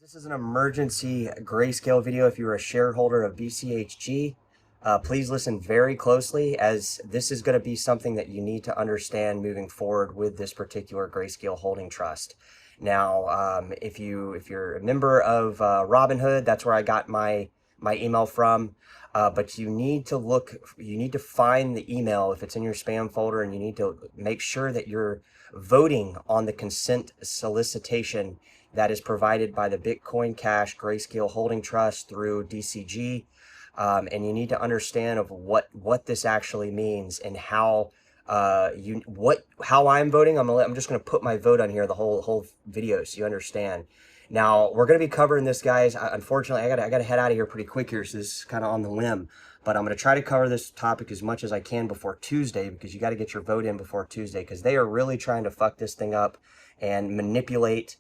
This is an emergency Grayscale video. If you're a shareholder of BCHG, please listen very closely, as this is going to be something that you need to understand moving forward with this particular Grayscale holding trust. Now, if you're a member of Robinhood, that's where I got my email from. But you need to find the email if it's in your spam folder, and you need to make sure that you're voting on the consent solicitation that is provided by the Bitcoin Cash Grayscale Holding Trust through DCG. And you need to understand of what this actually means and how how I'm voting. I'm just gonna put my vote on here the whole video so you understand. Now we're gonna be covering this, guys. Unfortunately, I gotta head out of here pretty quick here, so this is kind of on the whim. But I'm gonna try to cover this topic as much as I can before Tuesday, because you got to get your vote in before Tuesday, because they are really trying to fuck this thing up and manipulate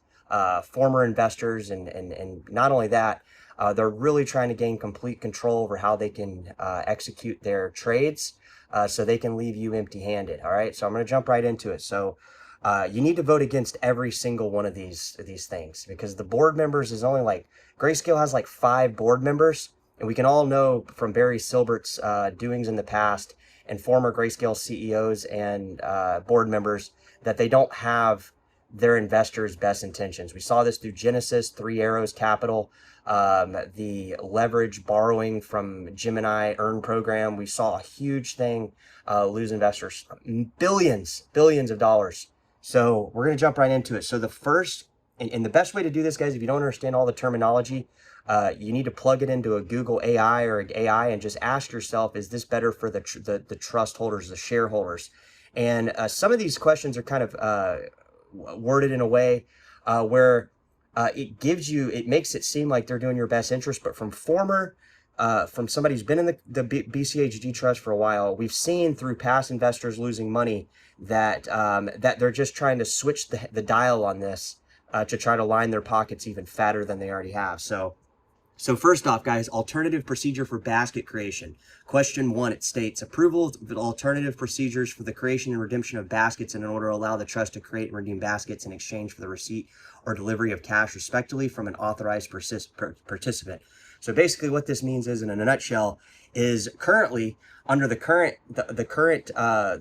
former investors, and not only that, they're really trying to gain complete control over how they can execute their trades, so they can leave you empty-handed. All right, so I'm going to jump right into it. So you need to vote against every single one of these things, because the board members is only like, Grayscale has like 5 board members, and we can all know from Barry Silbert's doings in the past and former Grayscale CEOs and board members that they don't have their investors' best intentions. We saw this through Genesis, Three Arrows Capital, the leverage borrowing from Gemini Earn program. We saw a huge thing lose investors billions of dollars. So we're going to jump right into it. So the first, and the best way to do this, guys, if you don't understand all the terminology, you need to plug it into a Google AI or an AI and just ask yourself, is this better for the trust holders, the shareholders? And some of these questions are kind of worded in a way where it makes it seem like they're doing your best interest, but from somebody who's been in the BCHG trust for a while, we've seen through past investors losing money that that they're just trying to switch the dial on this to try to line their pockets even fatter than they already have. So first off, guys, alternative procedure for basket creation. Question 1, it states, approval of alternative procedures for the creation and redemption of baskets in order to allow the trust to create and redeem baskets in exchange for the receipt or delivery of cash, respectively, from an authorized participant. So basically what this means is, in a nutshell, is currently, under the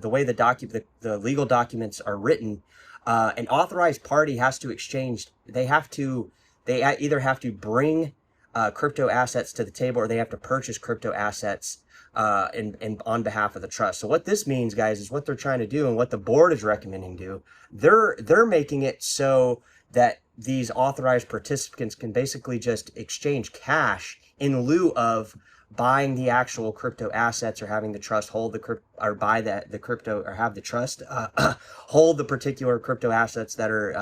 way the legal documents are written, an authorized party has to exchange, they either have to bring crypto assets to the table, or they have to purchase crypto assets on behalf of the trust. So what this means, guys, is what they're trying to do, and what the board is recommending do, they're making it so that these authorized participants can basically just exchange cash in lieu of buying the actual crypto assets, or having the trust hold the crypto, or buy the crypto, or have the trust hold the particular crypto assets that are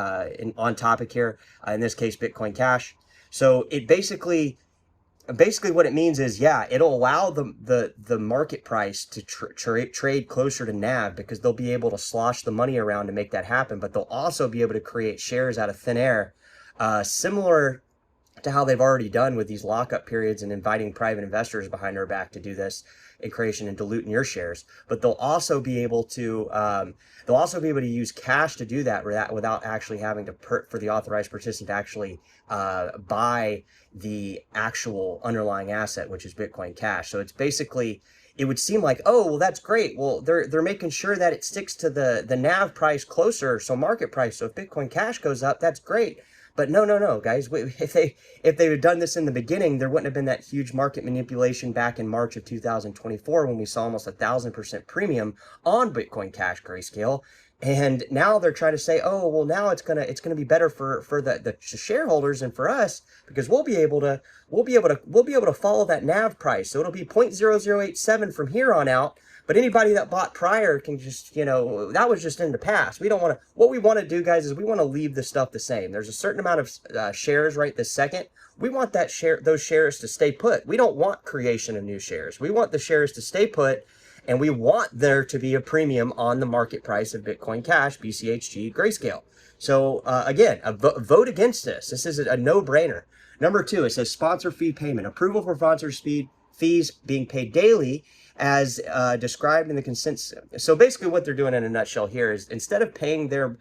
on topic here, in this case Bitcoin Cash. So it basically what it means is, yeah, it'll allow the market price to trade closer to NAV, because they'll be able to slosh the money around to make that happen. But they'll also be able to create shares out of thin air, similar to how they've already done with these lockup periods and inviting private investors behind their back to do this in creation and diluting your shares. But they'll also be able to use cash to do that without actually having to for the authorized participant to actually buy the actual underlying asset, which is Bitcoin Cash. So it's basically, it would seem like, oh, well, that's great. Well, they're making sure that it sticks to the NAV price closer, so market price. So if Bitcoin Cash goes up, that's great. But no, guys. If they had done this in the beginning, there wouldn't have been that huge market manipulation back in March of 2024, when we saw almost 1,000% premium on Bitcoin Cash Grayscale. And now they're trying to say, oh, well, now it's gonna be better for the shareholders and for us, because we'll be able to follow that NAV price. So it'll be 0.0087 from here on out. But anybody that bought prior can just, that was just in the past. We don't want to, what we want to do, guys, is we want to leave the stuff the same. There's a certain amount of shares right this second. We want those shares to stay put. We don't want creation of new shares. We want the shares to stay put, and we want there to be a premium on the market price of Bitcoin Cash, BCHG, Grayscale. So again, vote against this. This is a no-brainer. Number 2, it says sponsor fee payment. Approval for sponsor fees being paid daily as described in the consent. So basically what they're doing in a nutshell here is, instead of paying their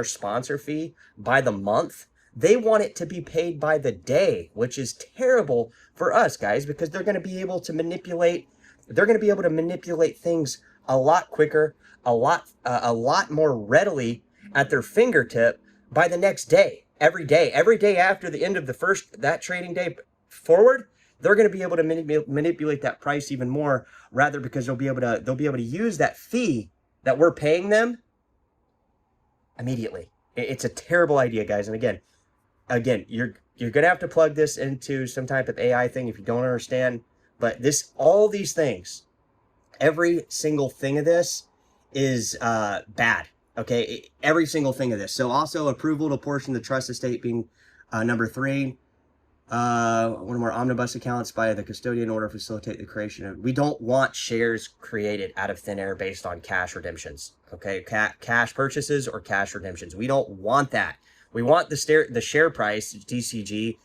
sponsor fee by the month, They want it to be paid by the day, which is terrible for us, guys, because they're going to be able to manipulate. They're going to be able to manipulate things a lot quicker, a lot more readily at their fingertip by the next day. Every day after the end of that trading day forward, they're going to be able to manipulate that price even more, rather, because they'll be able to use that fee that we're paying them immediately. It's a terrible idea, guys. And again, you're going to have to plug this into some type of AI thing if you don't understand. But all these things, every single thing of this is bad. Okay, every single thing of this. So also approval to portion the trust estate being number 3. One or more omnibus accounts by the custodian in order to facilitate the creation of. We don't want shares created out of thin air based on cash redemptions. Okay, cash purchases or cash redemptions. We don't want that. We want the share price, DCG,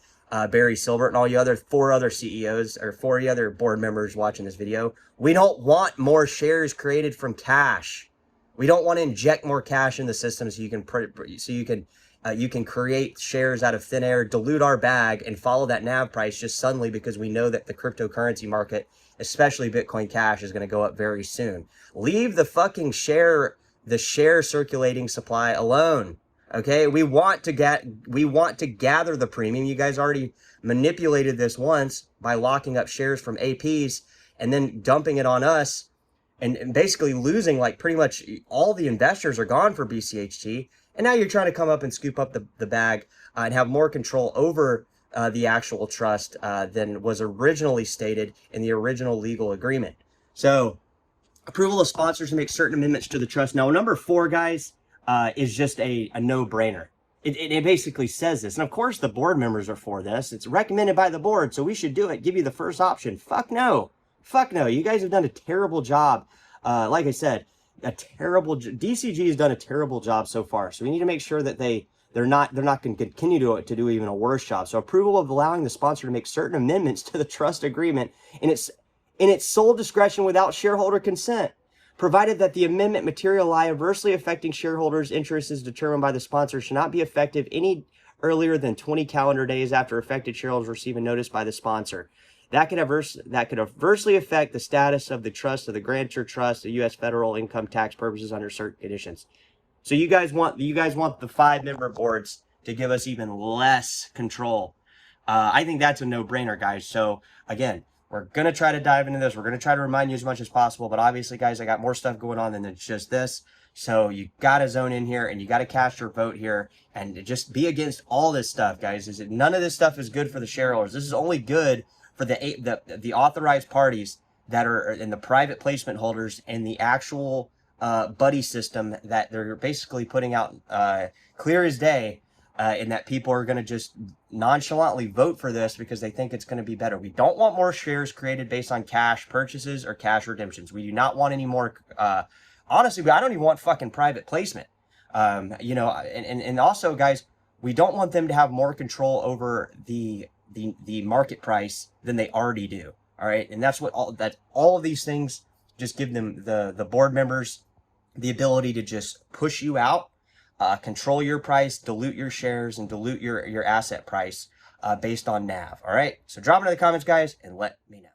Barry Silbert, and all you other 4 other CEOs or 4 other board members watching this video. We don't want more shares created from cash. We don't want to inject more cash in the system so you can create shares out of thin air, dilute our bag, and follow that NAV price just suddenly because we know that the cryptocurrency market, especially Bitcoin Cash, is going to go up very soon. Leave the fucking share circulating supply alone. Okay, we want to gather the premium. You guys already manipulated this once by locking up shares from APs and then dumping it on us. And basically losing, like, pretty much all the investors are gone for BCHT. And now you're trying to come up and scoop up the bag and have more control over the actual trust than was originally stated in the original legal agreement. So approval of sponsors to make certain amendments to the trust. Now, number 4, guys, is just a no-brainer. It basically says this. And of course, the board members are for this. It's recommended by the board, so we should do it. Give you the first option. Fuck no. Fuck no. You guys have done a terrible job. Like I said, DCG has done a terrible job so far. So we need to make sure that they're not going to continue to do even a worse job. So approval of allowing the sponsor to make certain amendments to the trust agreement in its sole discretion without shareholder consent, provided that the amendment material lie adversely affecting shareholders' interests is determined by the sponsor, should not be effective any earlier than 20 calendar days after affected shareholders receive a notice by the sponsor. That could adversely affect the status of the trust, of the grantor trust, the U.S. federal income tax purposes under certain conditions. So you guys want the 5-member boards to give us even less control. I think that's a no-brainer, guys. So again, we're going to try to dive into this. We're going to try to remind you as much as possible. But obviously, guys, I got more stuff going on than just this. So you got to zone in here and you got to cast your vote here and just be against all this stuff, guys. None of this stuff is good for the shareholders. This is only good for the authorized parties that are in the private placement holders and the actual buddy system that they're basically putting out clear as day, and that people are going to just nonchalantly vote for this because they think it's going to be better. We don't want more shares created based on cash purchases or cash redemptions. We do not want any more. Honestly, I don't even want fucking private placement. And also, guys, we don't want them to have more control over the market price than they already do. All right. And that's what all of these things just give them, the board members, the ability to just push you out, control your price, dilute your shares, and dilute your asset price based on NAV. All right. So drop it in the comments, guys, and let me know.